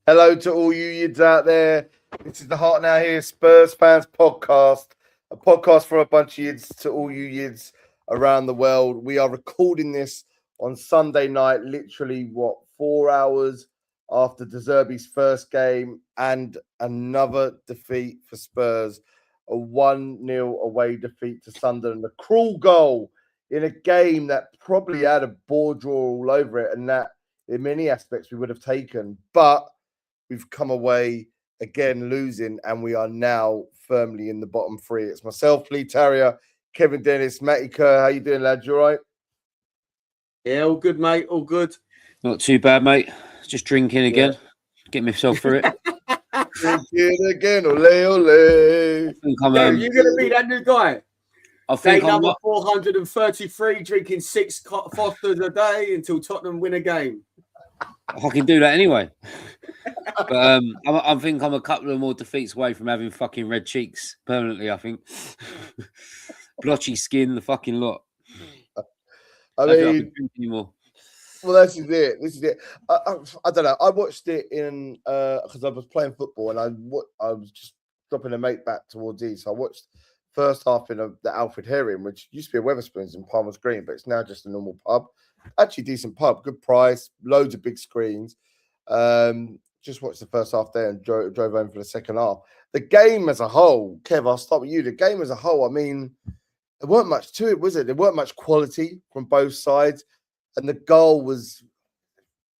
Hello to all you yids out there. This is the Heart Now Here Spurs Fans Podcast, a podcast for a bunch of yids to all you yids around the world. We are recording this on Sunday night, literally, 4 hours after De Zerbi's first game and another defeat for Spurs, a 1-0 away defeat to Sunderland, a cruel goal in a game that probably had a ball draw all over it, and that in many aspects we would have taken, but we've come away again losing, and we are now firmly in the bottom three. It's myself, Lee Tarrier, Kevin Dennis, Matty Kerr. How you doing, lads? You all right? Yeah, all good, mate. All good. Not too bad, mate. Just drinking again. Getting myself through it. Drinking again, ole, ole. You're going to be that new guy. I think Day number 433, drinking 6 Fosters a day until Tottenham win a game. I can do that anyway. But I think I'm a couple of more defeats away from having fucking red cheeks permanently, I think. Blotchy skin, the fucking lot. I mean, anymore. Well, this is it. I don't know. I watched it in because I was playing football, and I was just dropping a mate back towards East. So I watched first half in the Alfred Herring, which used to be a Wetherspoons in Palmer's Green, but it's now just a normal pub. Actually, decent pub, good price, loads of big screens. Just watched the first half there and drove home for the second half. The game as a whole, Kev, I'll start with you. The game as a whole, I mean, there weren't much to it, was it? There weren't much quality from both sides. And the goal was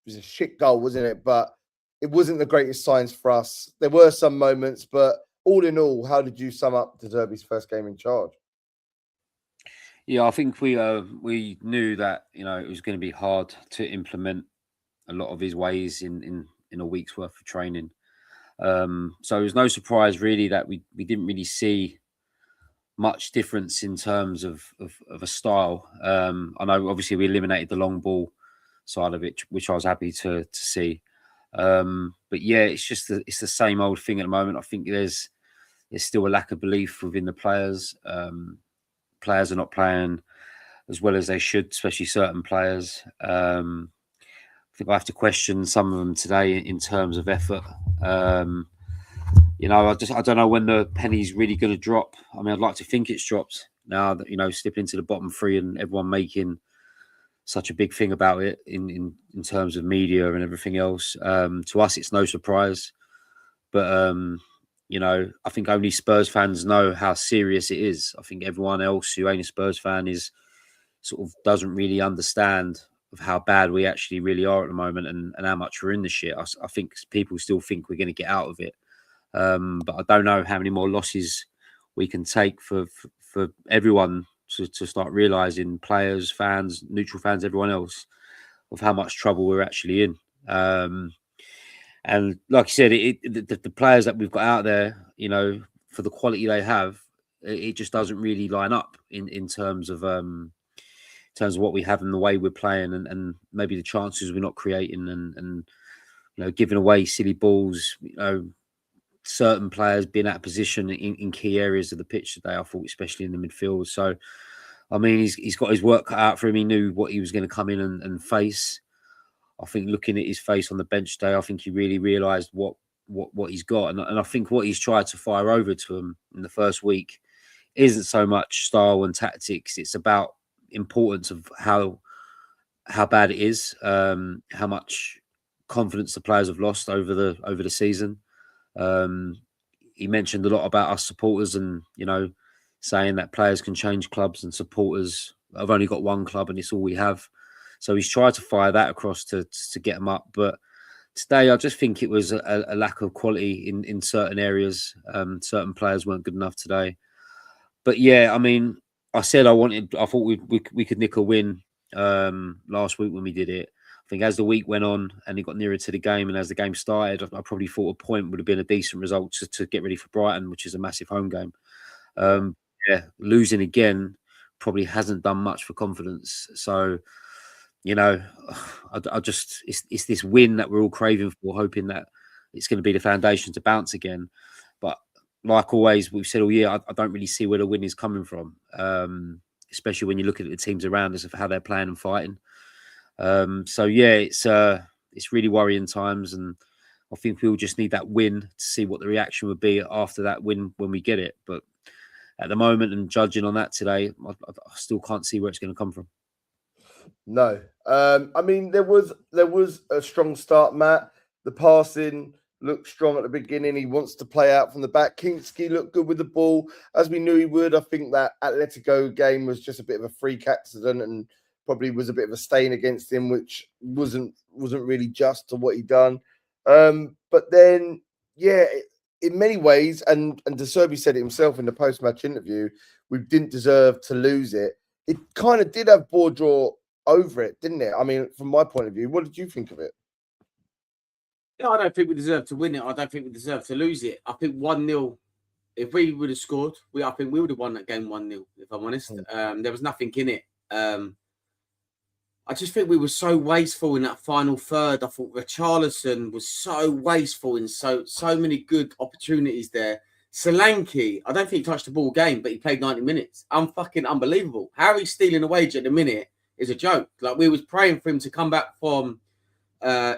a shit goal, wasn't it? But it wasn't the greatest signs for us. There were some moments, but all in all, how did you sum up De Zerbi's first game in charge? Yeah, I think we knew that it was going to be hard to implement a lot of his ways in a week's worth of training. So it was no surprise really that we didn't really see much difference in terms of a style. I know obviously we eliminated the long ball side of it, which I was happy to see. But yeah, it's the same old thing at the moment. I think there's still a lack of belief within the players. Players are not playing as well as they should, especially certain players. I think I have to question some of them today in terms of effort. I don't know when the penny's really going to drop. I mean, I'd like to think it's dropped now that, slipping into the bottom three and everyone making such a big thing about it in terms of media and everything else. To us, it's no surprise. But, I think only Spurs fans know how serious it is. I think everyone else who ain't a Spurs fan doesn't really understand of how bad we actually really are at the moment and how much we're in the shit. I think people still think we're going to get out of it. But I don't know how many more losses we can take for everyone to start realising, players, fans, neutral fans, everyone else, of how much trouble we're actually in. And like I said, the players that we've got out there, for the quality they have, it just doesn't really line up in terms of what we have and the way we're playing and maybe the chances we're not creating and giving away silly balls, certain players being out of position in key areas of the pitch today, I thought, especially in the midfield. So, I mean, he's got his work cut out for him. He knew what he was going to come in and face. I think looking at his face on the bench today, I think he really realised what he's got. And I think what he's tried to fire over to him in the first week isn't so much style and tactics. It's about importance of how bad it is, how much confidence the players have lost over the season. He mentioned a lot about us supporters and, saying that players can change clubs and supporters have only got one club and it's all we have. So he's tried to fire that across to get them up. But today, I just think it was a lack of quality in certain areas. Certain players weren't good enough today. But yeah, I mean, I thought we could nick a win last week when we did it. I think as the week went on and it got nearer to the game and as the game started, I probably thought a point would have been a decent result to get ready for Brighton, which is a massive home game. Losing again probably hasn't done much for confidence. So, I just it's this win that we're all craving for, hoping that it's going to be the foundation to bounce again. But like always, we've said all year, I don't really see where the win is coming from, especially when you look at the teams around us of how they're playing and fighting. So yeah, it's really worrying times, and I think we'll just need that win to see what the reaction would be after that win when we get it. But at the moment, and judging on that today, I still can't see where it's going to come from. No. I mean, there was a strong start, Matt. The passing looked strong at the beginning. He wants to play out from the back. Kinski looked good with the ball, as we knew he would. I think that Atletico game was just a bit of a freak accident and probably was a bit of a stain against him, which wasn't really just to what he done. But then, yeah, in many ways, and De Zerbi said it himself in the post-match interview, we didn't deserve to lose it. It kind of did have ball draw over it, didn't it? I mean, from my point of view, what did you think of it? Yeah, I don't think we deserve to win it. I don't think we deserve to lose it. I think 1-0, if we would have scored, I think we would have won that game 1-0, if I'm honest. There was nothing in it. I just think we were so wasteful in that final third. I thought Richarlison was so wasteful in so many good opportunities there. Solanke, I don't think he touched the ball game, but he played 90 minutes. Fucking unbelievable. How he's stealing a wage at the minute is a joke. Like, we was praying for him to come back from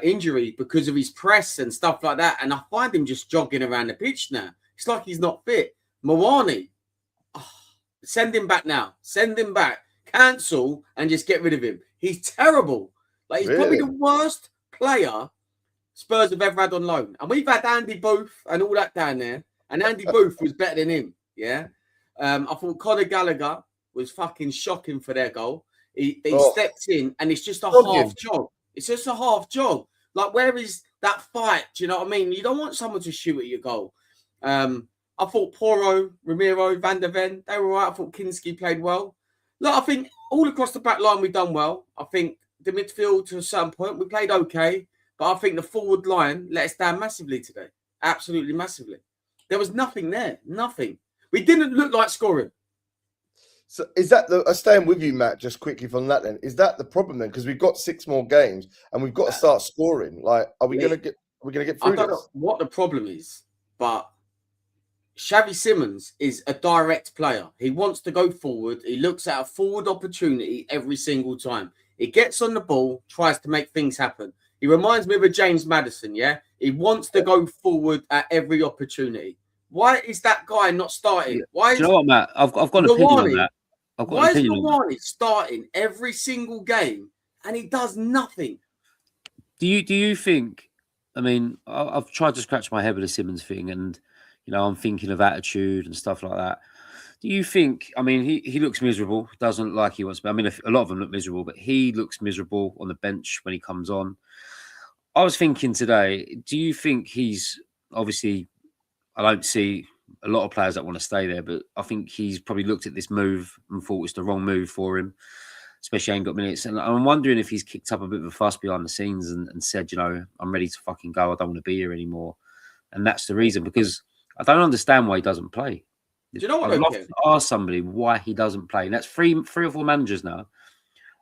injury because of his press and stuff like that. And I find him just jogging around the pitch now. It's like he's not fit. Mawani, send him back now. Send him back. Cancel and just get rid of him. He's terrible. Like, he's probably the worst player Spurs have ever had on loan. And we've had Andy Booth and all that down there. And Andy Booth was better than him. Yeah. I thought Conor Gallagher was fucking shocking for their goal. He stepped in and it's just a half jog. It's just a half jog. Like, where is that fight? Do you know what I mean? You don't want someone to shoot at your goal. I thought Porro, Ramiro, Van der Ven, they were all right. I thought Kinski played well. Look, I think all across the back line we've done well. I think the midfield, to a certain point, we played okay. But I think the forward line let us down massively today. Absolutely massively. There was nothing there. Nothing. We didn't look like scoring. So is that staying with you, Matt, just quickly from that then, is that the problem then? Because we've got 6 more games and we've got to start scoring. Like, are we gonna get through I don't this? know what the problem is, but Xavi Simons is a direct player. He wants to go forward. He looks at a forward opportunity every single time. He gets on the ball, tries to make things happen. He reminds me of a James Maddison, yeah? He wants to go forward at every opportunity. Why is that guy not starting? Why is, do you know what, Matt? I've got an opinion on that. Why is Mawani starting every single game and he does nothing? Do you think? I mean, I've tried to scratch my head with the Simons thing, and I'm thinking of attitude and stuff like that. Do you think? I mean, he looks miserable. Doesn't look like he wants to. I mean, a lot of them look miserable, but he looks miserable on the bench when he comes on. I was thinking today. Do you think he's obviously? I don't see a lot of players that want to stay there, but I think he's probably looked at this move and thought it's the wrong move for him, especially ain't got minutes. And I'm wondering if he's kicked up a bit of a fuss behind the scenes and said, I'm ready to fucking go. I don't want to be here anymore. And that's the reason, because I don't understand why he doesn't play. Do you know what? I'd love to ask somebody why he doesn't play. And that's three or four managers now.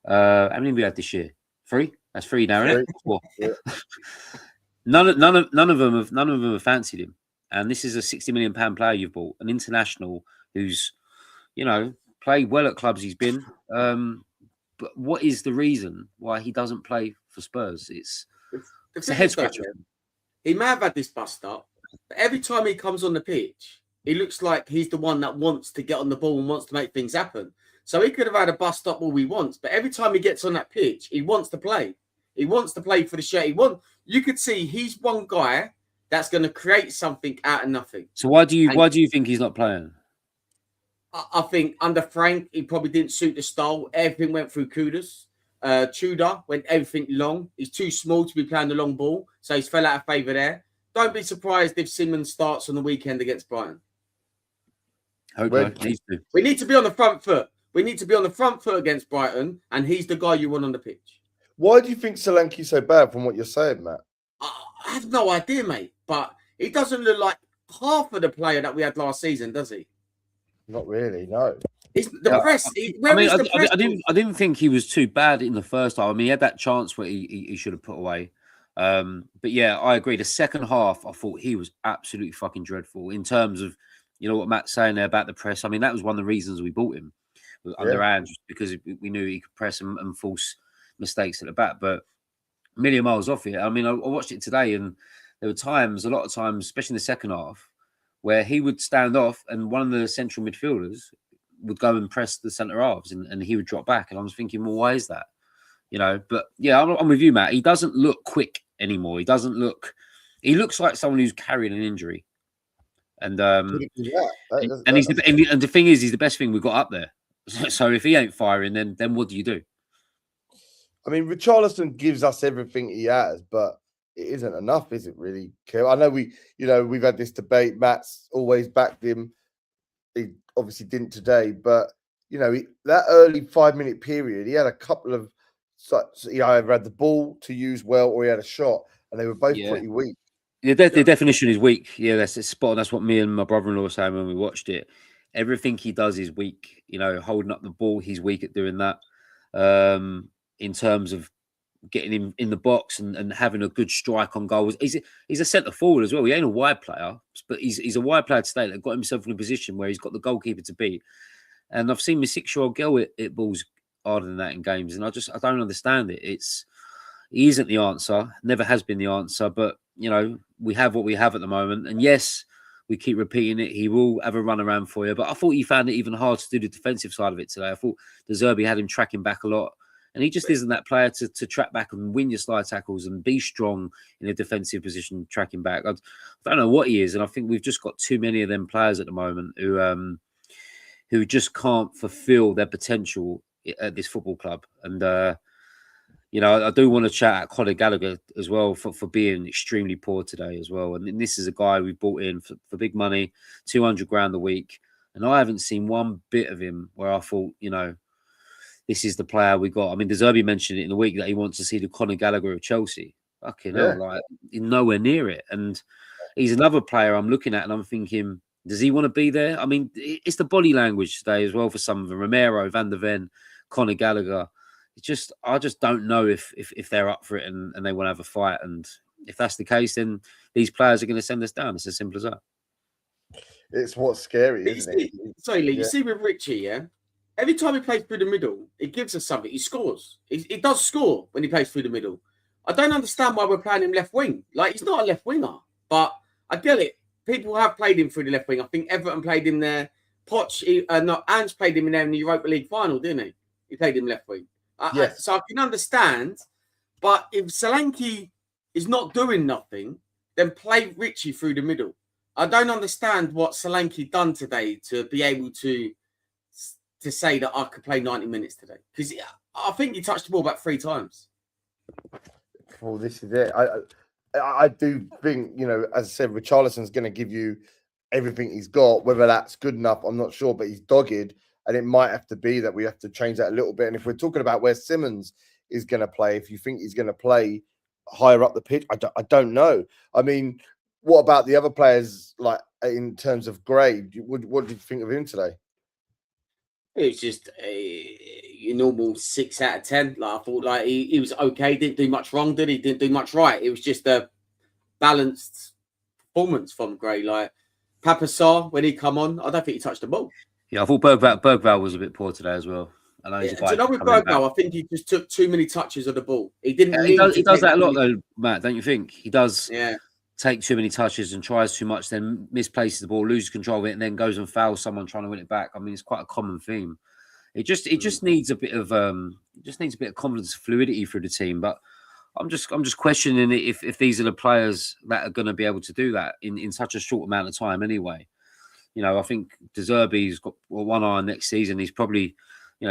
How many have we had this year? 3? That's 3 now, isn't it? 4. Yeah. None of them have fancied him. And this is a £60 million player you've bought, an international who's, played well at clubs he's been. But what is the reason why he doesn't play for Spurs? It's a head scratcher. He may have had this bust up, but every time he comes on the pitch, he looks like he's the one that wants to get on the ball and wants to make things happen. So he could have had a bust up all he wants, but every time he gets on that pitch, he wants to play. He wants to play for the shirt. You could see he's one guy that's going to create something out of nothing. So why do you think he's not playing? I think under Frank, he probably didn't suit the style. Everything went through Kudus. Tudor went everything long. He's too small to be playing the long ball, so he's fell out of favour there. Don't be surprised if Simons starts on the weekend against Brighton. We need to be on the front foot. We need to be on the front foot against Brighton, and he's the guy you want on the pitch. Why do you think Solanke's so bad from what you're saying, Matt? I have no idea, mate. But he doesn't look like half of the player that we had last season, does he? Not really, no. It's the press. I didn't think he was too bad in the first half. I mean, he had that chance where he should have put away. But yeah, I agree. The second half, I thought he was absolutely fucking dreadful in terms of, what Matt's saying there about the press. I mean, that was one of the reasons we bought him underhand, because we knew he could press and force mistakes at the back. But a million miles off it. I mean, I watched it today, and there were times, a lot of times, especially in the second half, where he would stand off and one of the central midfielders would go and press the centre halves and he would drop back. And I was thinking, well, why is that? You know, but yeah, I'm with you, Matt. He doesn't look quick anymore. He looks like someone who's carrying an injury. And and the thing is, he's the best thing we've got up there. So if he ain't firing, then what do you do? I mean, Richarlison gives us everything he has, but it isn't enough, is it really, Kev? I know we've had this debate. Matt's always backed him. He obviously didn't today, but that early 5-minute period, he had a couple of. He either had the ball to use well, or he had a shot, and they were both pretty weak. Yeah, the definition is weak. Yeah, that's spot on. That's what me and my brother-in-law were saying when we watched it. Everything he does is weak. Holding up the ball, he's weak at doing that. In terms of getting him in the box and having a good strike on goals. He's a centre forward as well. He ain't a wide player, but he's a wide player today that got himself in a position where he's got the goalkeeper to beat. And I've seen my 6-year-old girl hit balls harder than that in games, and I don't understand it. He isn't the answer, never has been the answer, but we have what we have at the moment. And yes, we keep repeating it. He will have a run around for you, but I thought he found it even hard to do the defensive side of it today. I thought De Zerbi had him tracking back a lot. And he just isn't that player to track back and win your slide tackles and be strong in a defensive position, tracking back. I don't know what he is. And I think we've just got too many of them players at the moment who just can't fulfill their potential at this football club. And, I do want to chat at Conor Gallagher as well for being extremely poor today as well. And this is a guy we bought in for big money, 200 grand a week. And I haven't seen one bit of him where I thought, this is the player we got. I mean, De Zerbi mentioned it in the week that he wants to see the Conor Gallagher of Chelsea. Fucking hell, like he's nowhere near it. And he's another player I'm looking at and I'm thinking, does he want to be there? I mean, it's the body language today as well for some of them. Romero, Van der Ven, Conor Gallagher. I just don't know if they're up for it and they want to have a fight. And if that's the case, then these players are going to send us down. It's as simple as that. It's what's scary, isn't it? Sorry, Lee, you see with Richie, yeah? Every time he plays through the middle, it gives us something. He scores. He does score when he plays through the middle. I don't understand why we're playing him left wing. Like, he's not a left winger, but I get it. People have played him through the left wing. I think Everton played him there. Ange played him in there in the Europa League final, didn't he? He played him left wing. Yes. So I can understand, but if Solanke is not doing nothing, then play Richie through the middle. I don't understand what Solanke done today to be able to say that I could play 90 minutes today. Because I think he touched the ball about 3 times. Well, this is it. I do think, as I said, Richarlison's going to give you everything he's got. Whether that's good enough, I'm not sure, but he's dogged. And it might have to be that we have to change that a little bit. And if we're talking about where Simmons is going to play, if you think he's going to play higher up the pitch, I don't know. I mean, what about the other players, like in terms of grade? What did you think of him today? It was just a normal 6 out of 10. Like I thought, like he was okay. Didn't do much wrong, did he? Didn't do much right. It was just a balanced performance from Gray. Like Papa Sarr, when he come on, I don't think he touched the ball. Yeah, I thought Bergvall was a bit poor today as well. I know he's with Bergvall, I think he just took too many touches of the ball. He didn't. Yeah, he does that a lot though, Matt. Don't you think he does? Yeah. Take too many touches and tries too much, then misplaces the ball, loses control of it, and then goes and fouls someone trying to win it back. I mean, it's quite a common theme. It just needs a bit of confidence, fluidity through the team. But I'm just questioning if these are the players that are going to be able to do that in such a short amount of time. Anyway, I think De Zerbi's got one eye on next season. He's probably,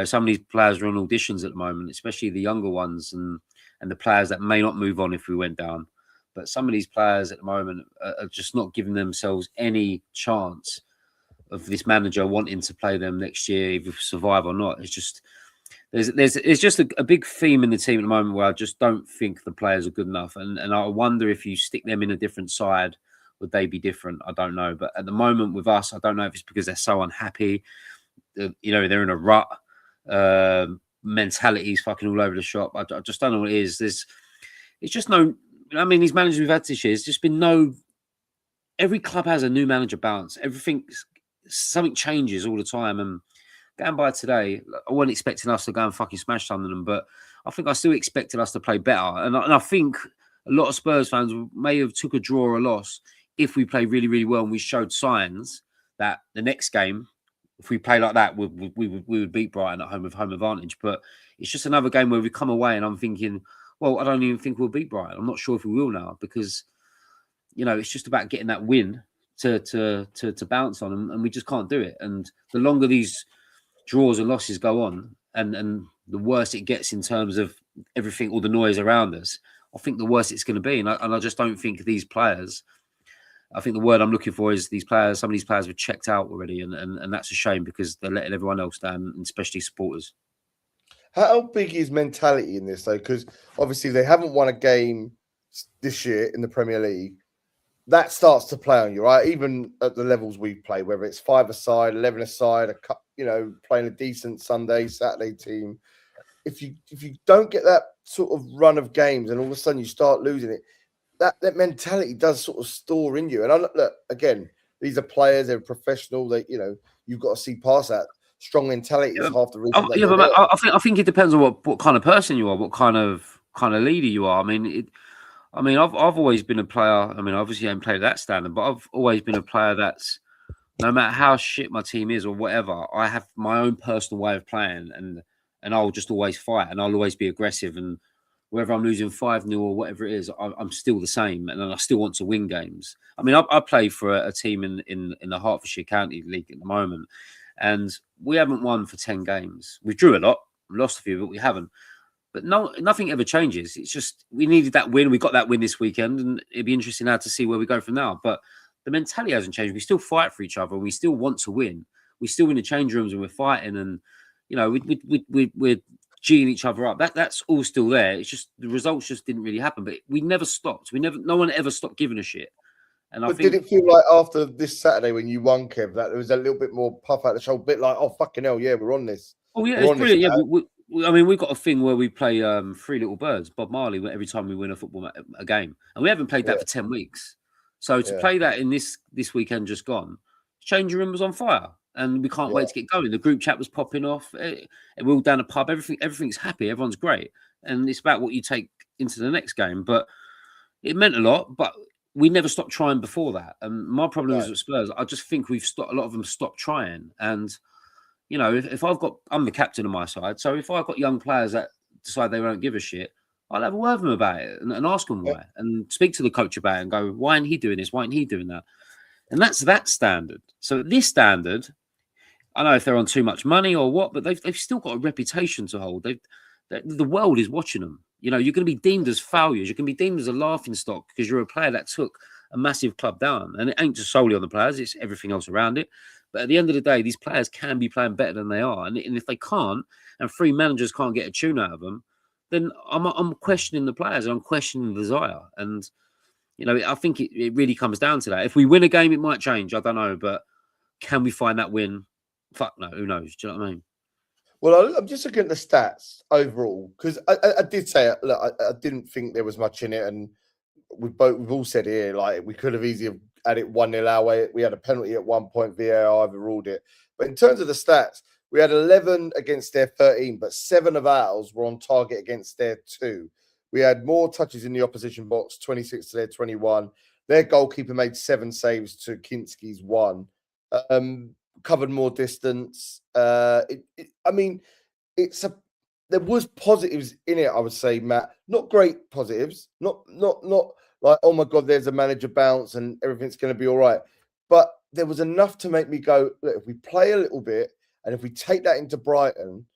some of these players are on auditions at the moment, especially the younger ones and the players that may not move on if we went down. But some of these players at the moment are just not giving themselves any chance of this manager wanting to play them next year, if we survive or not. It's just there's just a big theme in the team at the moment where I just don't think the players are good enough. And I wonder if you stick them in a different side, would they be different? I don't know. But at the moment with us, I don't know if it's because they're so unhappy. They're in a rut. Mentality's fucking all over the shop. I just don't know what it is. It's just no. I mean, these managers we've had this year, it's just been no. Every club has a new manager bounce. Something changes all the time. And going by today, I wasn't expecting us to go and fucking smash some of them, but I think I still expected us to play better. And I think a lot of Spurs fans may have took a draw or a loss if we play really, really well and we showed signs that the next game, if we play like that, we would beat Brighton at home with home advantage. But it's just another game where we come away and I'm thinking, well, I don't even think we'll beat Brighton. I'm not sure if we will now because, you know, it's just about getting that win to bounce on, and we just can't do it. And the longer these draws and losses go on, and the worse it gets in terms of everything, all the noise around us, I think the worse it's going to be. And I just don't think these players, I think the word I'm looking for is these players, some of these players have checked out already. And that's a shame because they're letting everyone else down, and especially supporters. How big is mentality in this, though? Because obviously they haven't won a game this year in the Premier League. That starts to play on you, right? Even at the levels we play, whether it's 5-a-side, 11-a-side, playing a decent Sunday, Saturday team. If you don't get that sort of run of games and all of a sudden you start losing it, that mentality does sort of store in you. And look, again, these are players, they're professional. You've got to see past that. Strong mentality is half the reason. I think it depends on what kind of person you are, what kind of leader you are. I've always been a player. Obviously I haven't played at that standard, but I've always been a player that's, no matter how shit my team is or whatever, I have my own personal way of playing, and I'll just always fight, and I'll always be aggressive. And whether I'm losing 5-0 or whatever it is, I'm still the same, and I still want to win games. I play for a team in the Hertfordshire County League at the moment, and we haven't won for 10 games. We drew a lot, lost a few, but we haven't. But nothing ever changes. It's just we needed that win. We got that win this weekend, and it'd be interesting now to see where we go from now. But the mentality hasn't changed. We still fight for each other. We still want to win. We still in the change rooms and we're fighting, and we're G'ing each other up. That's all still there. It's just the results just didn't really happen. But we never stopped. No one ever stopped giving a shit. And but did it feel like after this Saturday when you won, Kev, that there was a little bit more puff out the shoulder, bit like, oh fucking hell, yeah, we're on this. Oh yeah, it's brilliant. Yeah, we've got a thing where we play Three Little Birds, Bob Marley, every time we win a game, and we haven't played that for 10 weeks. So to play that in this weekend just gone, changing room was on fire, and we can't wait to get going. The group chat was popping off. We're all down the pub. Everything's happy. Everyone's great, and it's about what you take into the next game. But it meant a lot. But we never stopped trying before that. And my problem is with Spurs. I just think a lot of them stopped trying. And you know, if I'm the captain on my side, so if I've got young players that decide they won't give a shit, I'll have a word with them about it and ask them why, and speak to the coach about it and go, why ain't he doing this? Why ain't he doing that? And that's that standard. So this standard, I don't know if they're on too much money or what, but they've still got a reputation to hold. The world is watching them. You know, you're going to be deemed as failures. You're going to be deemed as a laughing stock because you're a player that took a massive club down. And it ain't just solely on the players, it's everything else around it. But at the end of the day, these players can be playing better than they are. And if they can't, and 3 managers can't get a tune out of them, then I'm questioning the players and I'm questioning the desire. And, you know, I think it really comes down to that. If we win a game, it might change. I don't know. But can we find that win? Fuck no. Who knows? Do you know what I mean? Well, I'm just looking at the stats overall because I did say, look, I didn't think there was much in it. And we've all said here, like, we could have easily had it 1-0 our way. We had a penalty at one point. VAR overruled it. But in terms of the stats, we had 11 against their 13, but 7 of ours were on target against their 2. We had more touches in the opposition box, 26 to their 21. Their goalkeeper made 7 saves to Kinski's 1. Covered more distance. There was positives in it, I would say, Matt. Not great positives. Not like, oh my God, there's a manager bounce and everything's going to be all right. But there was enough to make me go, look, if we play a little bit and if we take that into Brighton,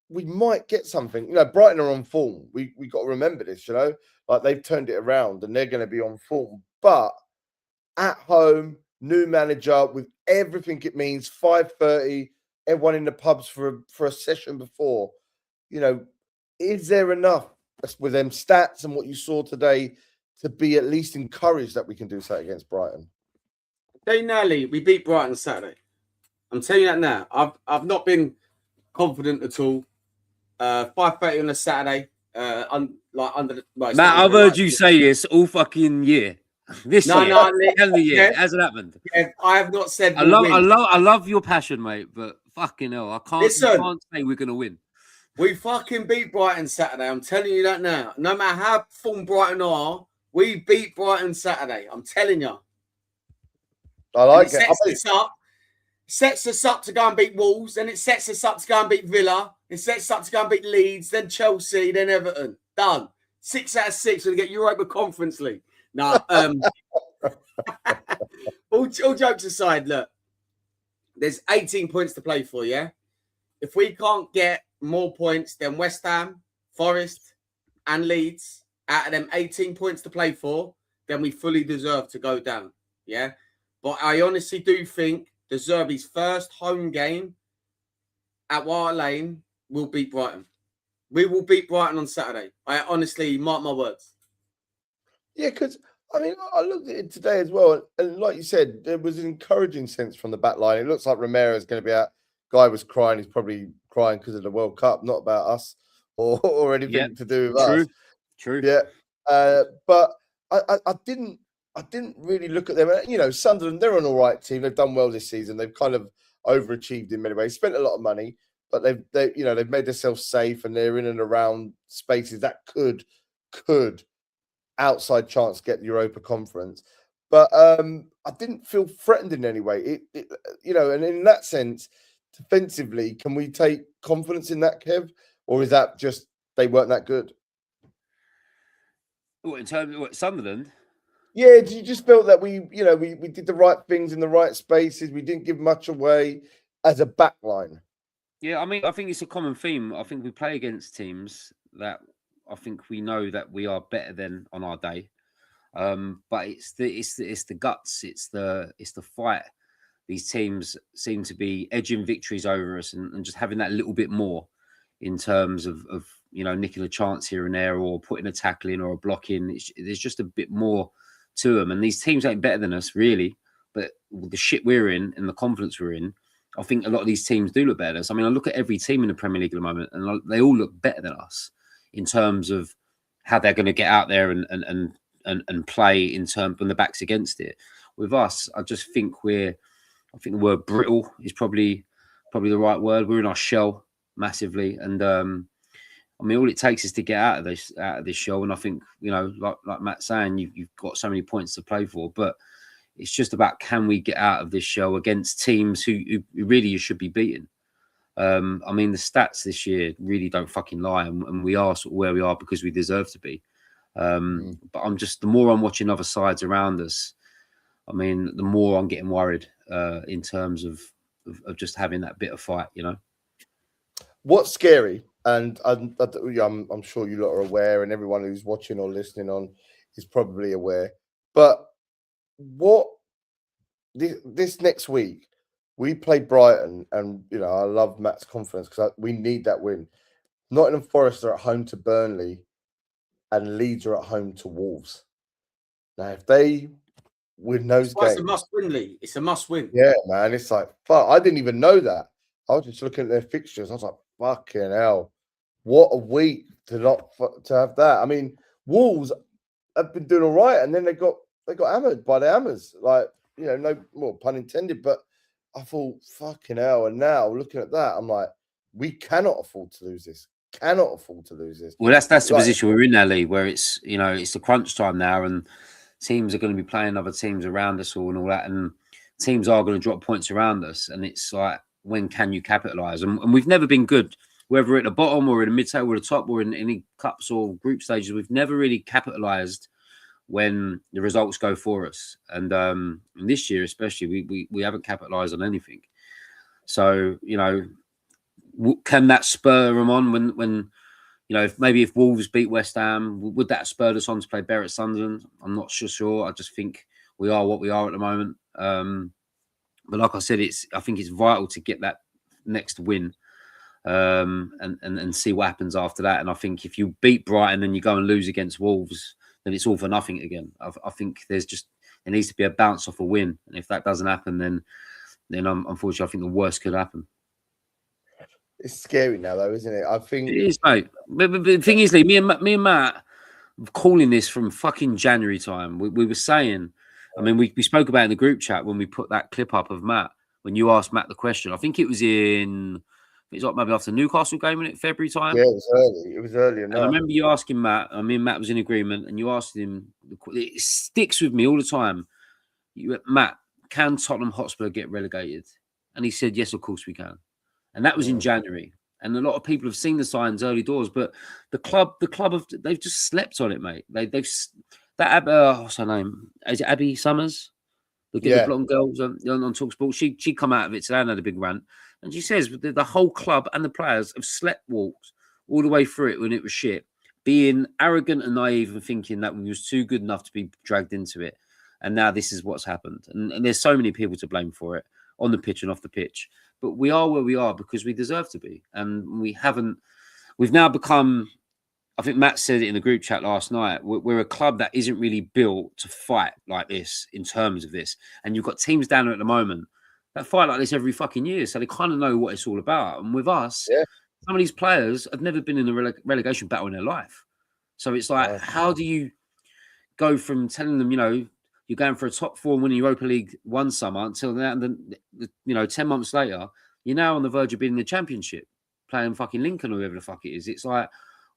we might get something. You know, Brighton are on form. We got to remember this, you know. Like, they've turned it around and they're going to be on form. But at home, new manager with everything it means, 5:30, everyone in the pubs for a session before. You know, is there enough with them stats and what you saw today to be at least encouraged that we can do something against Brighton? Day Nally, we beat Brighton Saturday. I'm telling you that now. I've not been confident at all. 5:30 on a Saturday. Matt, I've heard you say this all fucking year. This year, it hasn't happened. Yeah, I have not said. I love your passion, mate. But fucking hell, I can't say we're gonna win. We fucking beat Brighton Saturday. I'm telling you that now. No matter how form Brighton are, we beat Brighton Saturday. I'm telling you. I like it. Sets us up to go and beat Wolves. Then it sets us up to go and beat Villa. It sets us up to go and beat Leeds. Then Chelsea. Then Everton. Done. 6 out of 6 to get Europa Conference League. No. all jokes aside, look. There's 18 points to play for, yeah? If we can't get more points than West Ham, Forest, and Leeds out of them 18 points to play for, then we fully deserve to go down. Yeah. But I honestly do think De Zerbi's first home game at White Lane will beat Brighton. We will beat Brighton on Saturday. I honestly mark my words. Yeah, because I mean, I looked at it today as well, and like you said, there was an encouraging sense from the back line. It looks like Romero is going to be out. Guy was crying. He's probably crying because of the World Cup, not about us or anything to do with us. True. Yeah. But I didn't really look at them. You know, Sunderland, they're an all right team. They've done well this season. They've kind of overachieved in many ways. Spent a lot of money, but they've made themselves safe, and they're in and around spaces that could outside chance get the Europa Conference. But I didn't feel threatened in any way. It and in that sense, defensively, can we take confidence in that, Kev? Or is that just they weren't that good? What, in terms of what, Sunderland? Yeah, you just felt that we did the right things in the right spaces. We didn't give much away as a backline. Yeah, I mean, I think it's a common theme. I think we play against teams that I think we know that we are better than on our day. But it's the guts, it's the fight. These teams seem to be edging victories over us and just having that little bit more in terms of nicking a chance here and there, or putting a tackle in or a block in. There's just a bit more to them. And these teams ain't better than us, really. But with the shit we're in and the confidence we're in, I think a lot of these teams do look better than us. I mean, I look at every team in the Premier League at the moment, and they all look better than us in terms of how they're going to get out there and play in terms when the back's against it. With us, I just think I think the word brittle is probably the right word. We're in our shell massively, and I mean, all it takes is to get out of this shell. And I think, like Matt's saying, you've got so many points to play for, but it's just about, can we get out of this shell against teams who really you should be beating. I mean, the stats this year really don't fucking lie, and we are sort of where we are because we deserve to be. But the more I'm watching other sides around us, I mean, the more I'm getting worried in terms of just having that bit of fight, What's scary, and I'm sure you lot are aware, and everyone who's watching or listening on is probably aware, but this next week, we play Brighton, and I love Matt's confidence because we need that win. Nottingham Forest are at home to Burnley, and Leeds are at home to Wolves. Now, if they win those games, it's a must-win, Lee. It's a must-win. Yeah, man. It's like, fuck. I didn't even know that. I was just looking at their fixtures. I was like, fucking hell, what a week to have that. I mean, Wolves have been doing all right, and then they got hammered by the Hammers. Like, no more pun intended, but I thought, fucking hell. And now looking at that, I'm like, we cannot afford to lose this. Cannot afford to lose this. Well, that's the position we're in now, Lee, where it's it's the crunch time now, and teams are going to be playing other teams around us and all that, and teams are going to drop points around us, and it's like, when can you capitalise? And we've never been good, whether we're at the bottom or in the mid-table or the top or in any cups or group stages. We've never really capitalised when the results go for us. And this year especially, we haven't capitalised on anything. So, can that spur them on when if Wolves beat West Ham, would that spur us on to play better at Sunderland? I'm not sure. I just think we are what we are at the moment. But like I said, I think it's vital to get that next win and see what happens after that. And I think if you beat Brighton and you go and lose against Wolves, then it's all for nothing again. I think there needs to be a bounce off a win. And if that doesn't happen, then unfortunately, I think the worst could happen. It's scary now, though, isn't it? I think it is, mate. But the thing is, Lee, me and Matt calling this from fucking January time. We were saying, I mean, we spoke about it in the group chat when we put that clip up of Matt, when you asked Matt the question. I think it was in It's like maybe after the Newcastle game in February time. Yeah, it was early. It was early And I enough. remember you asking Matt. I mean, Matt was in agreement, and you asked him. It sticks with me all the time. Matt, can Tottenham Hotspur get relegated? And he said, yes, of course we can. And that was in January. And a lot of people have seen the signs early doors, but the club they've just slept on it, mate. They've what's her name? Is it Abby Summers? The blonde girls on TalkSport. She come out of it today and had a big rant. And she says the whole club and the players have slept walked all the way through it when it was shit, being arrogant and naive and thinking that we was too good enough to be dragged into it. And now this is what's happened. And there's so many people to blame for it on the pitch and off the pitch. But we are where we are because we deserve to be. And we've now become, I think Matt said it in the group chat last night, we're a club that isn't really built to fight like this in terms of this. And you've got teams down there at the moment that fight like this every fucking year. So they kind of know what it's all about. And with us, some of these players have never been in a relegation battle in their life. So it's like, how do you go from telling them, you're going for a top 4 and winning Europa League one summer until now, and then 10 months later, you're now on the verge of being in the Championship, playing fucking Lincoln or whoever the fuck it is. It's like,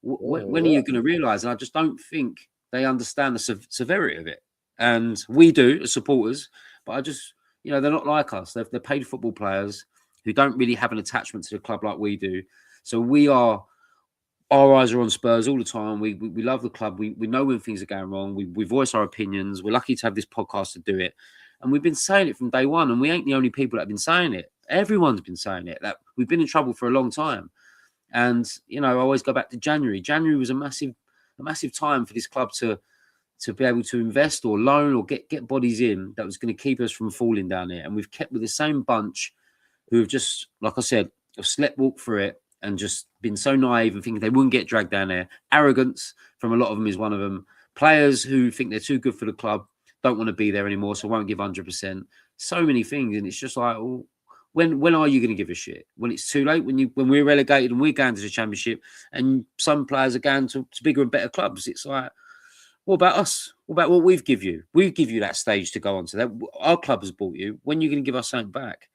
when are you going to realise? And I just don't think they understand the severity of it. And we do as supporters, but I just, they're not like us. They're paid football players who don't really have an attachment to the club like we do. So our eyes are on Spurs all the time. We love the club. We know when things are going wrong. We voice our opinions. We're lucky to have this podcast to do it. And we've been saying it from day one. And we ain't the only people that have been saying it. Everyone's been saying it. That we've been in trouble for a long time. And, I always go back to January. January was a massive time for this club to be able to invest or loan or get bodies in that was going to keep us from falling down there. And we've kept with the same bunch who have just, like I said, have slept walk through it and just been so naive and thinking they wouldn't get dragged down there. Arrogance from a lot of them is one of them. Players who think they're too good for the club, don't want to be there anymore, so won't give 100%. So many things. And it's just like, well, when are you going to give a shit? When it's too late, when we're relegated and we're going to the Championship and some players are going to bigger and better clubs, it's like, what about us? What about what we've give you? We give you that stage to go on to that. Our club has bought you. When are you going to give us something back?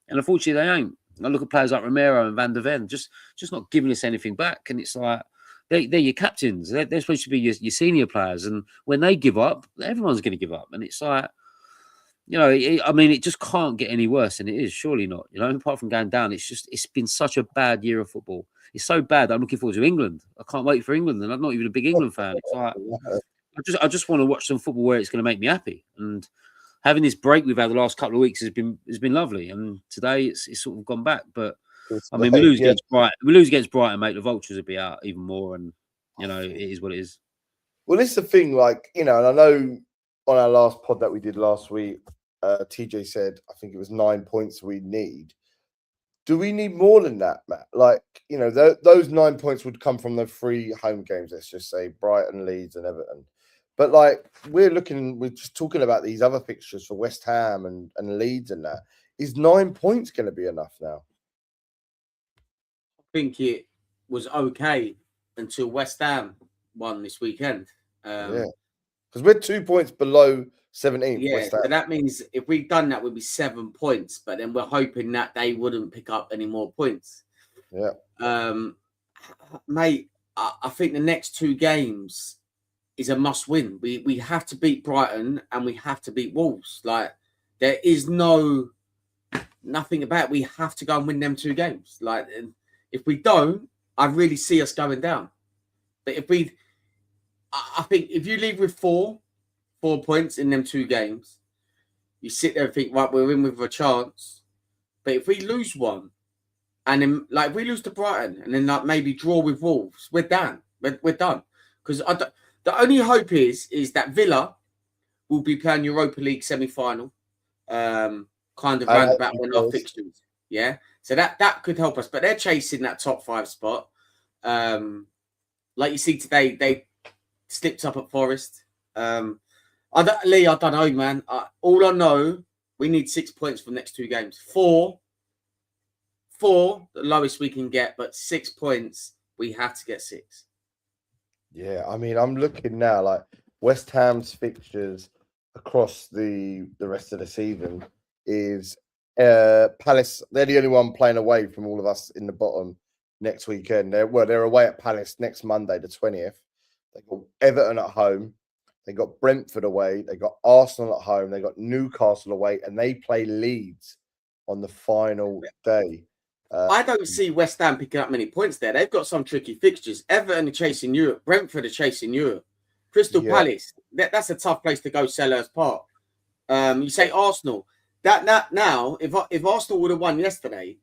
And unfortunately, they ain't. I look at players like Romero and Van der Ven, just not giving us anything back. And it's like, they're your captains. They're supposed to be your senior players. And when they give up, everyone's going to give up. And it's like, it just can't get any worse than it is. Surely not. Apart from going down, it's been such a bad year of football. It's so bad that I'm looking forward to England. I can't wait for England. And I'm not even a big England fan. It's like, I just want to watch some football where it's going to make me happy. And having this break we've had the last couple of weeks has been lovely, and today it's sort of gone back. But we lose against Brighton. We lose against Brighton, mate. The vultures will be out even more, and it is what it is. Well, it's the thing, and I know on our last pod that we did last week, TJ said I think it was 9 points we need. Do we need more than that, Matt? Those 9 points would come from the 3 home games. Let's just say Brighton, Leeds, and Everton. But we're just talking about these other fixtures for West Ham and Leeds and that. Is 9 points going to be enough now? I think it was okay until West Ham won this weekend. Because we're 2 points below 17th. Yeah, West Ham. so that means if we'd done that, we'd be 7 points. But then we're hoping that they wouldn't pick up any more points. Yeah. Mate, I think the next 2 games is a must win. We have to beat Brighton and we have to beat Wolves. There is nothing about it. We have to go and win them 2 games. If we don't, I really see us going down. But I think if you leave with 4 points in them 2 games, you sit there and think, right, we're in with a chance. But if we lose one, and then if we lose to Brighton and then maybe draw with Wolves, we're done. We're done. Because the only hope is that Villa will be playing Europa League semi-final, kind of round about when our fixtures. Yeah, so that could help us. But they're chasing that top 5 spot. Like you see today, they slipped up at Forest. I don't know, man. All I know, we need 6 points for the next 2 games. 4, the lowest we can get, but 6 points, we have to get 6. Yeah, I'm looking now, West Ham's fixtures across the rest of the season is Palace, they're the only one playing away from all of us in the bottom next weekend. They're away at Palace next Monday, the 20th. They got Everton at home. They got Brentford away. They got Arsenal at home. They got Newcastle away, and they play Leeds on the final day. I don't see West Ham picking up many points there. They've got some tricky fixtures. Everton are chasing Europe. Brentford are chasing Europe. Crystal Palace, that's a tough place to go, Selhurst Park. You say Arsenal. That now, if Arsenal would have won yesterday,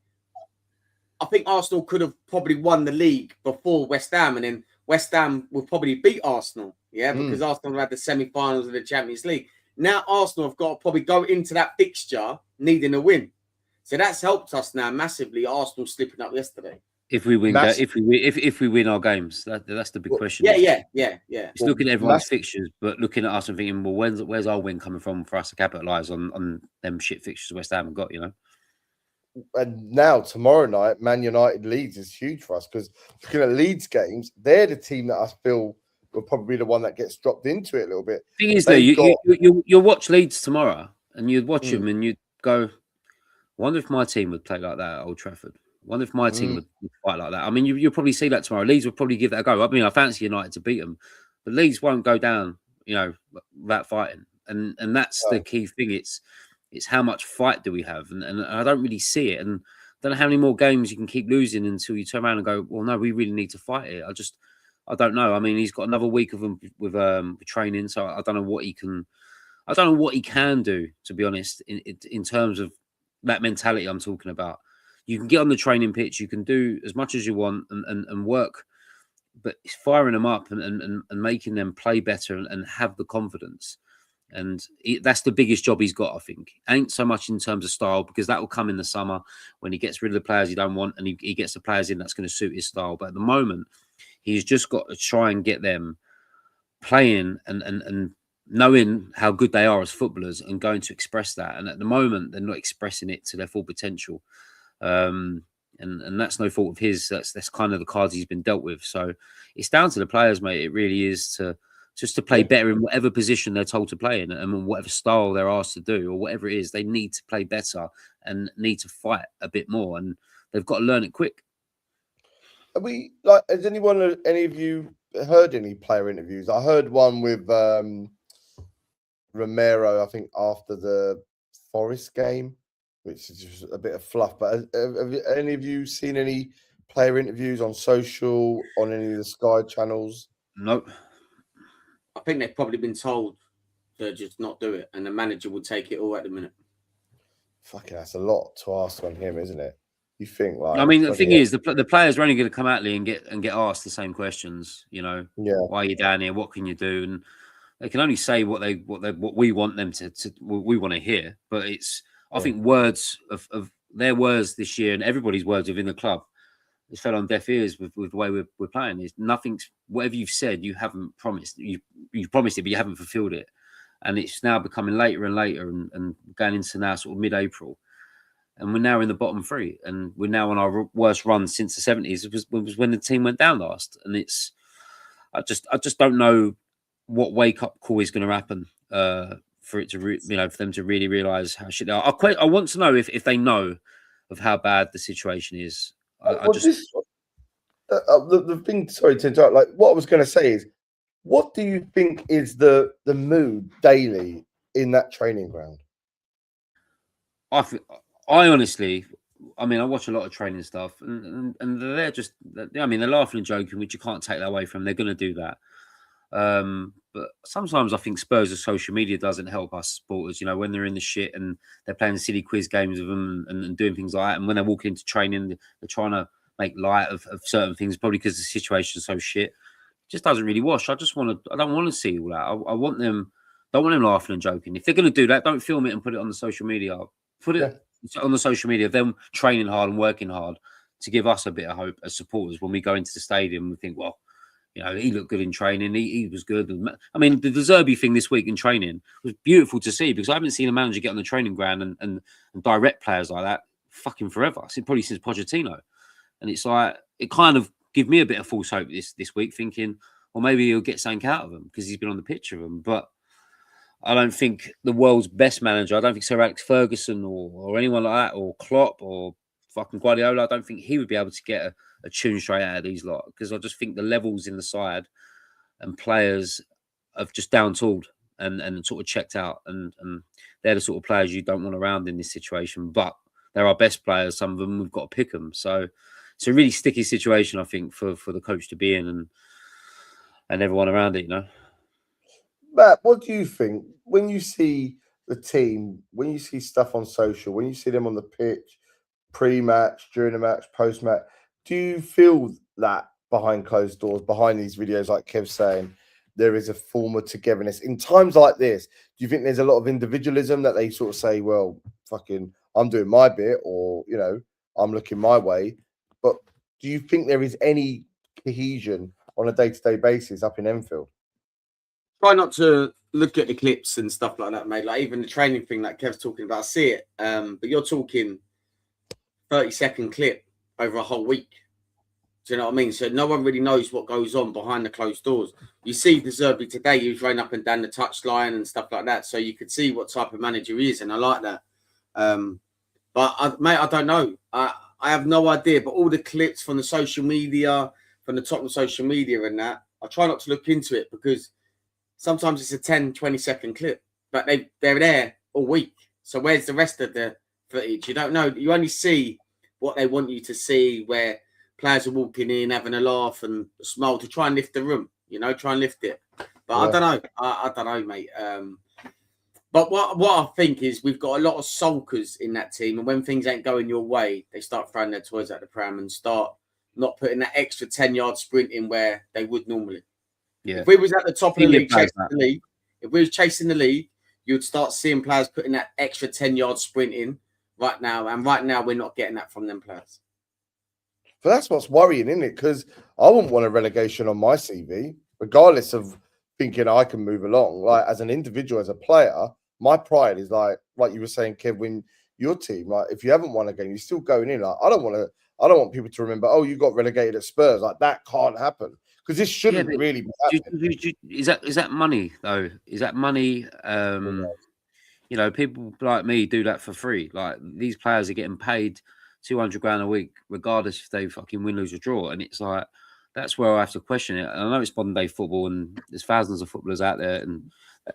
I think Arsenal could have probably won the league before West Ham, and then West Ham will probably beat Arsenal. Yeah, because Arsenal had the semi-finals of the Champions League. Now Arsenal have got to probably go into that fixture needing a win. So that's helped us now massively. Arsenal slipping up yesterday. If we win, if we win our games, that's the big question. Yeah. It's looking at everyone's fixtures, but looking at us and thinking, well, where's our win coming from for us to capitalise on them shit fixtures West Ham have got, you know? And now tomorrow night, Man United Leeds is huge for us because looking at Leeds games, they're the team that I feel will probably be the one that gets dropped into it a little bit. Thing is, though, you'll watch Leeds tomorrow, and you'd watch them, and you'd go, wonder if my team would play like that at Old Trafford. Wonder if my team would fight like that. I mean, you'll probably see that tomorrow. Leeds will probably give that a go. I mean, I fancy United to beat them, but Leeds won't go down, you know, without fighting. And that's the key thing. It's how much fight do we have, and I don't really see it. And I don't know how many more games you can keep losing until you turn around and go, well, no, we really need to fight it. I don't know. I mean, he's got another week of them with training, so I don't know what he can. I don't know what he can do, to be honest, in terms of that mentality I'm talking about. You can get on the training pitch, you can do as much as you want and work, but it's firing them up and making them play better and have the confidence. And that's the biggest job he's got, I think. Ain't so much in terms of style, because that will come in the summer when he gets rid of the players he don't want and he gets the players in that's going to suit his style. But at the moment, he's just got to try and get them playing and knowing how good they are as footballers and going to express that. And at the moment, they're not expressing it to their full potential. And that's no fault of his. That's kind of the cards he's been dealt with. So it's down to the players, mate. It really is to play better in whatever position they're told to play in and whatever style they're asked to do or whatever it is. They need to play better and need to fight a bit more, and they've got to learn it quick. Has any of you heard any player interviews? I heard one with Romero, I think after the Forest game, which is just a bit of fluff. But have any of you seen any player interviews on social, on any of the Sky channels? Nope. I think they've probably been told to just not do it, and the manager will take it all at the minute. Fucking, that's a lot to ask on him, isn't it? You think, like? I mean, the thing is, the players are only going to come out there and get asked the same questions. You know, why are you down here? What can you do? And they can only say what we want them to what we want to hear. But it's, I think, words of their words this year and everybody's words within the club, it's fell on deaf ears with the way we're playing. It's nothing's, whatever you've said, you haven't promised. You promised it, but you haven't fulfilled it. And it's now becoming later and later and going into now sort of mid-April. And we're now in the bottom three. And we're now on our worst run since the 70s. It was when the team went down last. And it's, I just don't know what wake-up call is going to happen for it to, for them to really realise how shit they are. I want to know if they know of how bad the situation is. The thing, sorry to interrupt, like what I was going to say is, what do you think is the mood daily in that training ground? I honestly, I mean, I watch a lot of training stuff, and they're just, I mean, they're laughing and joking, which you can't take that away from them. They're going to do that. But sometimes I think Spurs' of social media doesn't help us supporters, when they're in the shit and they're playing silly quiz games with them and doing things like that. And when they're walking into training, they're trying to make light of certain things, probably because the situation's so shit. It just doesn't really wash. I don't want to see all that. Don't want them laughing and joking. If they're going to do that, don't film it and put it on the social media. Put it on the social media of them training hard and working hard to give us a bit of hope as supporters when we go into the stadium. We think, well, he looked good in training. He was good. I mean, the De Zerbi thing this week in training was beautiful to see because I haven't seen a manager get on the training ground and direct players like that fucking forever. Probably since Pochettino. And it's like, it kind of give me a bit of false hope this week, thinking, well, maybe he'll get something out of him because he's been on the pitch with them. But I don't think the world's best manager, I don't think Sir Alex Ferguson or anyone like that, or Klopp or fucking Guardiola, I don't think he would be able to get a tune straight out of these lot, because I just think the levels in the side and players have just down tooled and sort of checked out, and they're the sort of players you don't want around in this situation. But they're our best players. Some of them we've got to pick them. So it's a really sticky situation, I think, for the coach to be in and everyone around it, you know. Matt, what do you think when you see the team, when you see stuff on social, when you see them on the pitch, pre-match, during the match, post-match? Do you feel that behind closed doors, behind these videos, like Kev's saying, there is a form of togetherness in times like this? Do you think there's a lot of individualism that they sort of say, well, fucking, I'm doing my bit, or, you know, I'm looking my way? But do you think there is any cohesion on a day-to-day basis up in Enfield? Try not to look at the clips and stuff like that, mate. Like even the training thing that Kev's talking about, I see it. But you're talking 30-second clip over a whole week. Do you know what I mean? So no one really knows what goes on behind the closed doors. You see De Zerbi today, he was running up and down the touchline and stuff like that. So you could see what type of manager he is, and I like that. But mate, I don't know. I have no idea. But all the clips from the social media, from the top of social media and that, I try not to look into it, because sometimes it's a 10, 20-second clip, but they're there all week. So where's the rest of the footage? You don't know. You only see what they want you to see, where players are walking in, having a laugh and a smile to try and lift the room, you know, try and lift it. But yeah. I don't know. I don't know, mate. But what I think is we've got a lot of sulkers in that team, and when things ain't going your way, they start throwing their toys at the pram and start not putting that extra 10-yard sprint in where they would normally. Yeah. If we was at the top of the league, if we was chasing the league, you'd start seeing players putting that extra 10-yard sprint in right now. And right now, we're not getting that from them players. But that's what's worrying, isn't it? Because I wouldn't want a relegation on my CV, regardless of thinking I can move along. Like, as an individual, as a player, my pride is like you were saying, Kev, when your team, like, if you haven't won a game, you're still going in. Like, I don't want people to remember, oh, you got relegated at Spurs. Like, that can't happen. Because this shouldn't really be happening. Is that money, though? Is that money? You know, people like me do that for free. Like, these players are getting paid $200,000 a week, regardless if they fucking win, lose, or draw. And it's like, that's where I have to question it. And I know it's modern day football, and there's thousands of footballers out there and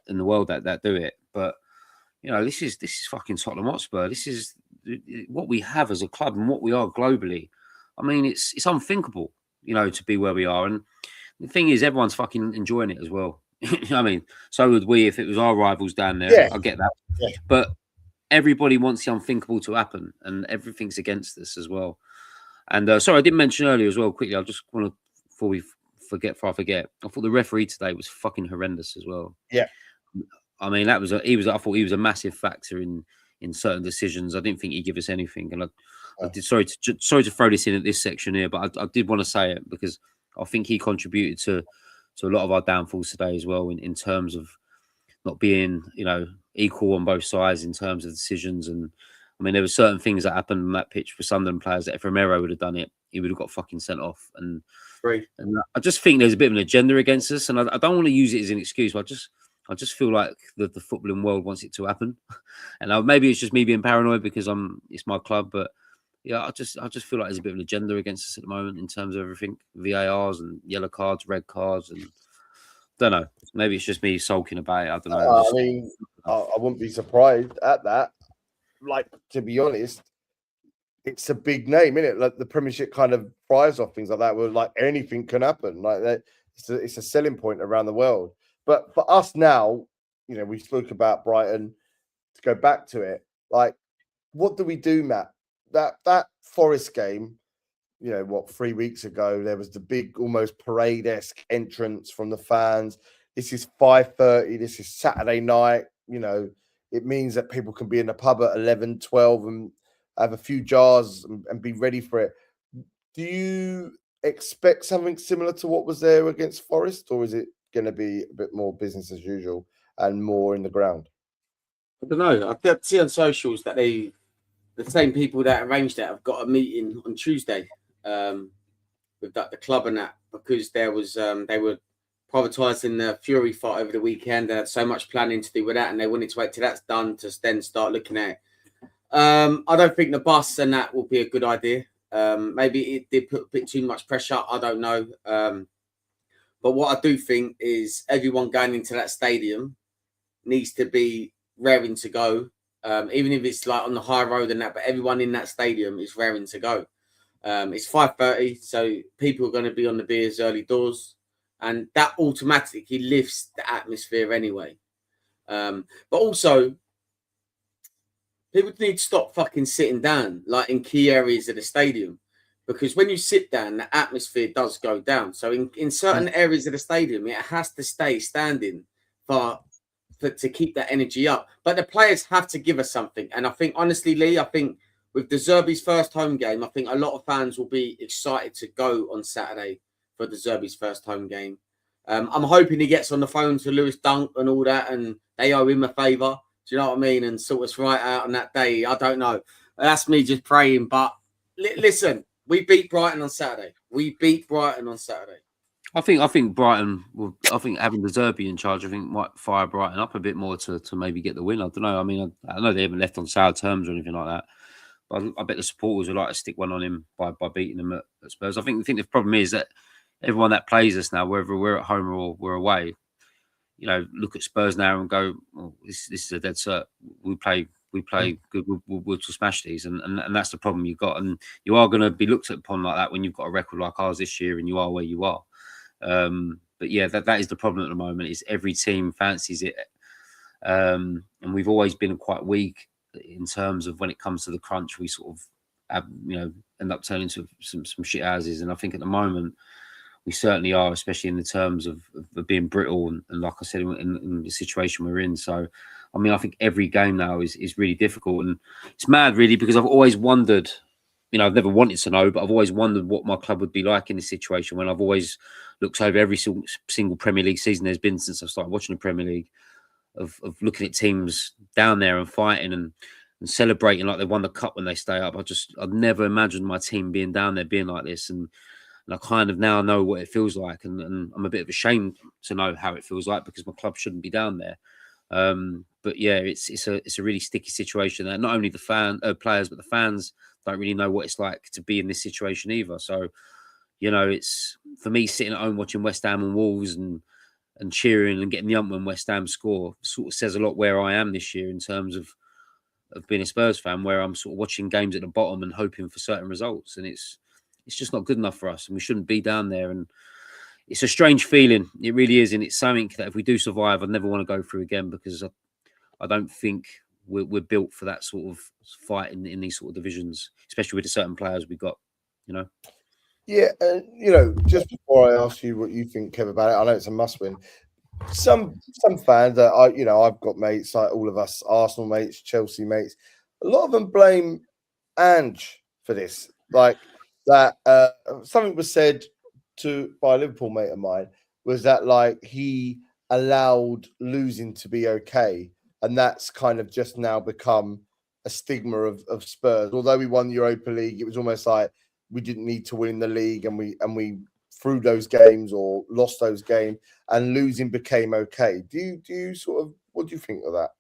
in the world that do it. But you know, this is fucking Tottenham Hotspur. This is what we have as a club and what we are globally. I mean, it's unthinkable, you know, to be where we are. And the thing is, everyone's fucking enjoying it as well. You know what I mean? So would we if it was our rivals down there. Yeah. I get that. Yeah. But everybody wants the unthinkable to happen, and everything's against us as well. And sorry, I didn't mention earlier as well, quickly, I just want to, before I forget, I thought the referee today was fucking horrendous as well. Yeah. I mean, I thought he was a massive factor in certain decisions. I didn't think he'd give us anything. And I did, sorry to throw this in at this section here, but I did want to say it, because I think he contributed to a lot of our downfalls today as well, in terms of not being, you know, equal on both sides in terms of decisions. And I mean, there were certain things that happened on that pitch for Sunderland players that if Romero would have done it, he would have got fucking sent off. And I just think there's a bit of an agenda against us, and I don't want to use it as an excuse, but I just feel like the footballing world wants it to happen. And maybe it's just me being paranoid because it's my club, but yeah, I just feel like there's a bit of an agenda against us at the moment in terms of everything, VARs and yellow cards, red cards, and don't know. Maybe it's just me sulking about it. I don't know. I mean, I wouldn't be surprised at that. Like, to be honest, it's a big name, isn't it? Like, the Premiership kind of thrives off things like that, where like anything can happen. Like that, it's a selling point around the world. But for us now, you know, we spoke about Brighton. To go back to it, like, what do we do, Matt? That Forest game, you know, what, 3 weeks ago, there was the big, almost parade-esque entrance from the fans. This is 5:30. This is Saturday night. You know, it means that people can be in the pub at 11, 12 and have a few jars and be ready for it. Do you expect something similar to what was there against Forest, or is it going to be a bit more business as usual and more in the ground? I don't know. I see on socials that the same people that arranged that have got a meeting on Tuesday with the club and that, because there was they were prioritising the Fury fight over the weekend. They had so much planning to do with that, and they wanted to wait till that's done to then start looking at it. I don't think the bus and that will be a good idea. Maybe it did put a bit too much pressure. I don't know. But what I do think is everyone going into that stadium needs to be raring to go. Even if it's like on the high road and that, but everyone in that stadium is raring to go. It's 5:30, so people are going to be on the beers early doors, and that automatically lifts the atmosphere anyway. But also, people need to stop fucking sitting down, like in key areas of the stadium, because when you sit down, the atmosphere does go down. So in certain areas of the stadium, it has to stay standing to keep that energy up. But the players have to give us something. And I think, honestly, Lee, I think with De Zerbi's first home game, I think a lot of fans will be excited to go on Saturday for De Zerbi's first home game. I'm hoping he gets on the phone to Lewis Dunk and all that, and they owe him a favour. Do you know what I mean? And sort us right out on that day. I don't know. That's me just praying. But listen, we beat Brighton on Saturday. I think Brighton will. I think having De Zerbi in charge, I think might fire Brighton up a bit more to maybe get the win. I don't know. I mean, I know they haven't left on sour terms or anything like that, but I bet the supporters would like to stick one on him by beating them at Spurs. I think the problem is that everyone that plays us now, whether we're at home or we're away, you know, look at Spurs now and go, well, this is a dead cert. We play good. We'll smash these, and that's the problem you've got. And you are going to be looked upon like that when you've got a record like ours this year, and you are where you are. But yeah, that is the problem at the moment. Is every team fancies it, and we've always been quite weak in terms of when it comes to the crunch. We sort of have, end up turning into some shit houses, and I think at the moment we certainly are, especially in the terms of being brittle and like I said, in the situation we're in. So, I mean, I think every game now is really difficult, and it's mad really because I've always wondered. I've never wanted to know, but I've always wondered what my club would be like in this situation when I've always looked over every single Premier League season there's been since I've started watching the Premier League of looking at teams down there and fighting and celebrating like they won the cup when they stay up. I'd never imagined my team being down there being like this. And I kind of now know what it feels like. And I'm a bit ashamed to know how it feels like because my club shouldn't be down there. But yeah, it's a really sticky situation. And not only the players, but the fans don't really know what it's like to be in this situation either. So, it's for me sitting at home watching West Ham and Wolves and cheering and getting the ump when West Ham score sort of says a lot where I am this year in terms of being a Spurs fan, where I'm sort of watching games at the bottom and hoping for certain results. And it's just not good enough for us and we shouldn't be down there. And it's a strange feeling. It really is. And it's something that if we do survive, I'd never want to go through again because I don't think we're built for that sort of fight in these sort of divisions, especially with the certain players we got, Yeah, just before I ask you what you think, Kev, about it, I know it's a must-win. Some fans that I've got mates like all of us, Arsenal mates, Chelsea mates. A lot of them blame Ange for this. Like that, something was said by a Liverpool mate of mine was that like he allowed losing to be okay. And that's kind of just now become a stigma of Spurs. Although we won the Europa League, it was almost like we didn't need to win the league, and we threw those games or lost those games, and losing became okay. Do you sort of what do you think of that?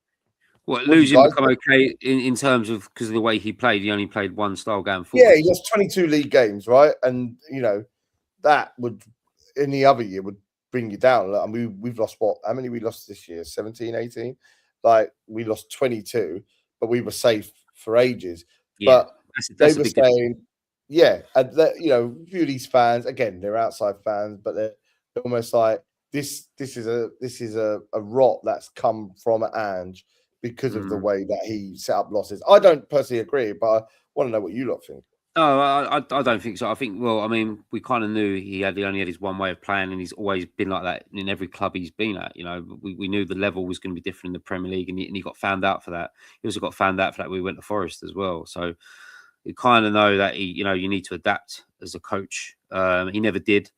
Well, losing become okay in terms of because of the way he played. He only played one style going forward. Yeah, he lost 22 league games, right? And that would any other year would bring you down. I mean, we've lost how many we lost this year? 17, 18? Like we lost 22, but we were safe for ages. Yeah, but they were saying, yeah, and a few of these fans, again, they're outside fans, but they're almost like this is a rot that's come from Ange because of the way that he set up losses. I don't personally agree, but I want to know what you lot think. No, I don't think so. I think, well, I mean, we kind of knew he only had his one way of playing, and he's always been like that in every club he's been at. We knew the level was going to be different in the Premier League, and he got found out for that. He also got found out for that when we went to Forest as well. So you kind of know that you need to adapt as a coach. He never did.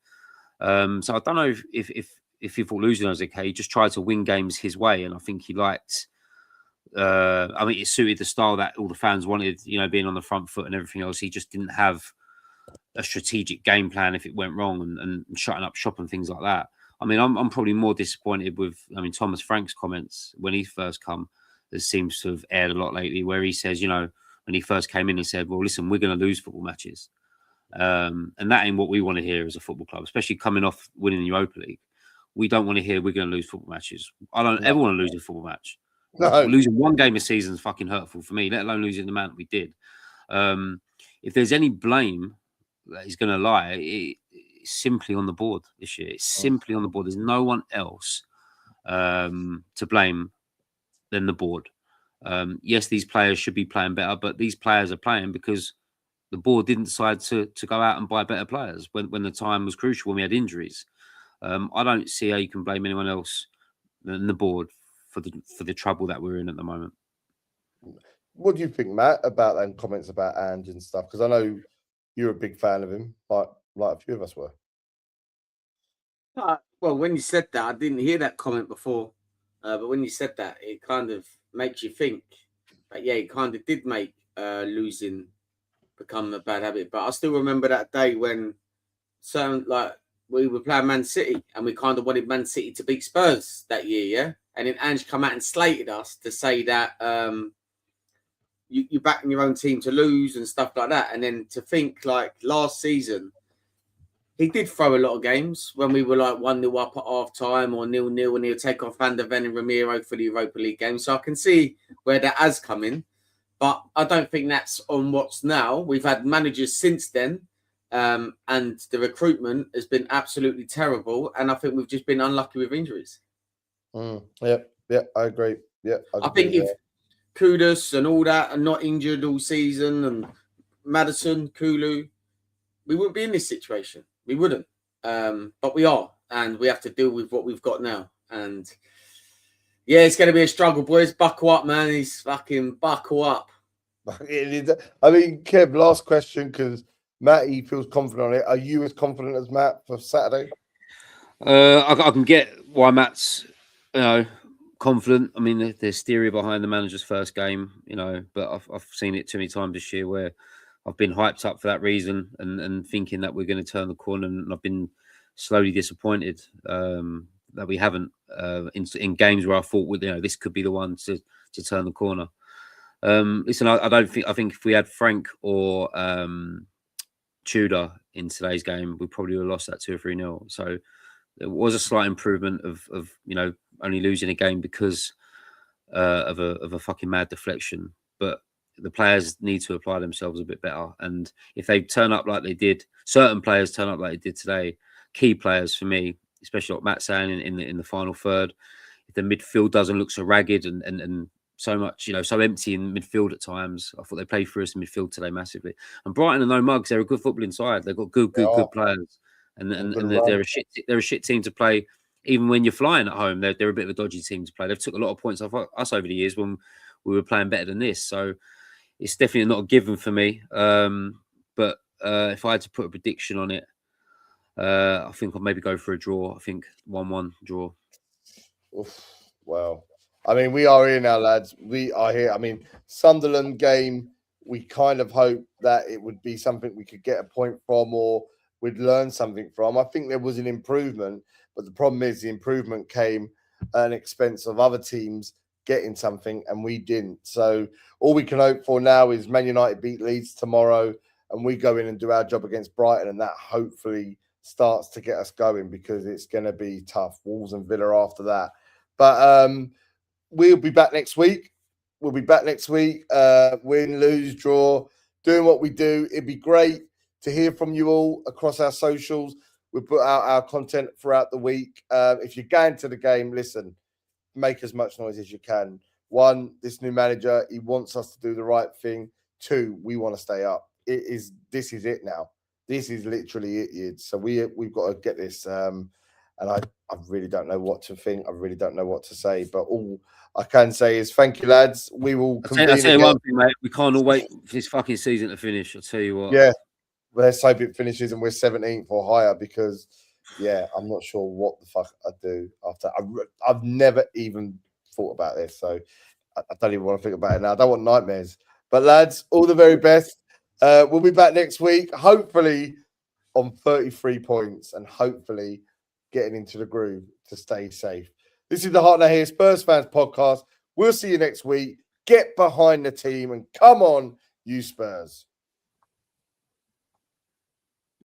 So I don't know if he thought losing was okay. He just tried to win games his way, and I think he liked. I mean, it suited the style that all the fans wanted, being on the front foot and everything else. He just didn't have a strategic game plan if it went wrong and shutting up shop and things like that. I mean, I'm probably more disappointed with, Thomas Frank's comments when he first come. That seems to have aired a lot lately, where he says, when he first came in, he said, well, listen, we're going to lose football matches. And that ain't what we want to hear as a football club, especially coming off winning the Europa League. We don't want to hear we're going to lose football matches. I don't ever want to lose a football match. No. Losing one game a season is fucking hurtful for me, let alone losing the amount we did. If there's any blame that he's going to lie, it's simply on the board this year. It's simply on the board. There's no one else to blame than the board. Yes, these players should be playing better, but these players are playing because the board didn't decide to go out and buy better players when the time was crucial, when we had injuries. I don't see how you can blame anyone else than the board for the trouble that we're in at the moment. What do you think, Matt, about them comments about Ange and stuff? Because I know you're a big fan of him, like a few of us were. Well, when you said that, I didn't hear that comment before. But when you said that, it kind of makes you think. But yeah, it kind of did make losing become a bad habit. But I still remember that day when we were playing Man City and we kind of wanted Man City to beat Spurs that year, yeah? And then Ange come out and slated us to say that you're backing your own team to lose and stuff like that. And then to think like last season, he did throw a lot of games when we were like 1-0 up at half time or 0-0, and he'll take off Van der Ven and Ramiro for the Europa League game. So I can see where that has come in. But I don't think that's on what's now. We've had managers since then. And the recruitment has been absolutely terrible. And I think we've just been unlucky with injuries. Yeah, I agree. Yeah, I think if Kudus and all that are not injured all season, and Maddison, Kulu, we wouldn't be in this situation. We wouldn't. But we are. And we have to deal with what we've got now. And yeah, it's going to be a struggle, boys. Buckle up, man. He's fucking buckle up. I mean, Kev, last question, because Matt, he feels confident on it. Are you as confident as Matt for Saturday? I can get why Matt's, confident. I mean, there's theory behind the manager's first game, but I've seen it too many times this year where I've been hyped up for that reason and thinking that we're going to turn the corner, and I've been slowly disappointed that we haven't in games where I thought, this could be the one to turn the corner. Listen, I think if we had Frank or Tudor in today's game, we probably would have lost that 2 or 3-0. So there was a slight improvement of only losing a game because of a fucking mad deflection. But the players need to apply themselves a bit better. And if they turn up like they did, certain players turn up like they did today, key players for me, especially what Matt's saying in the final third, if the midfield doesn't look so ragged and so much, so empty in midfield at times. I thought they played through us in midfield today massively. And Brighton are no mugs. They're a good football inside. They've got good players. And they're a shit team to play. Even when you're flying at home, they're a bit of a dodgy team to play. They've took a lot of points off us over the years when we were playing better than this. So it's definitely not a given for me. But if I had to put a prediction on it, I think I'll maybe go for a draw. I think 1-1 draw. Oof, wow. I mean, we are here now, lads. We are here. I mean, Sunderland game, we kind of hoped that it would be something we could get a point from or we'd learn something from. I think there was an improvement, but the problem is the improvement came at an expense of other teams getting something, and we didn't. So all we can hope for now is Man United beat Leeds tomorrow, and we go in and do our job against Brighton, and that hopefully starts to get us going, because it's going to be tough. Wolves and Villa after that. But we'll be back next week. Win, lose, draw, doing what we do. It'd be great to hear from you all across our socials. We put out our content throughout the week. If you're going to the game, listen, make as much noise as you can. 1, this new manager, he wants us to do the right thing. 2, we want to stay up. This is it now. This is literally it. So we've got to get this. And I really don't know what to think. I really don't know what to say. But all I can say is thank you, lads. We will. I'll tell you one thing, mate. We can't all wait for this fucking season to finish. I'll tell you what. Yeah. Let's hope it finishes and we're 17th or higher, because, I'm not sure what the fuck I'd do after. I've never even thought about this, so I don't even want to think about it now. I don't want nightmares. But, lads, all the very best. We'll be back next week, hopefully on 33 points and hopefully getting into the groove to stay safe. This is the Heart Now Here Spurs Fans podcast. We'll see you next week. Get behind the team and come on, you Spurs.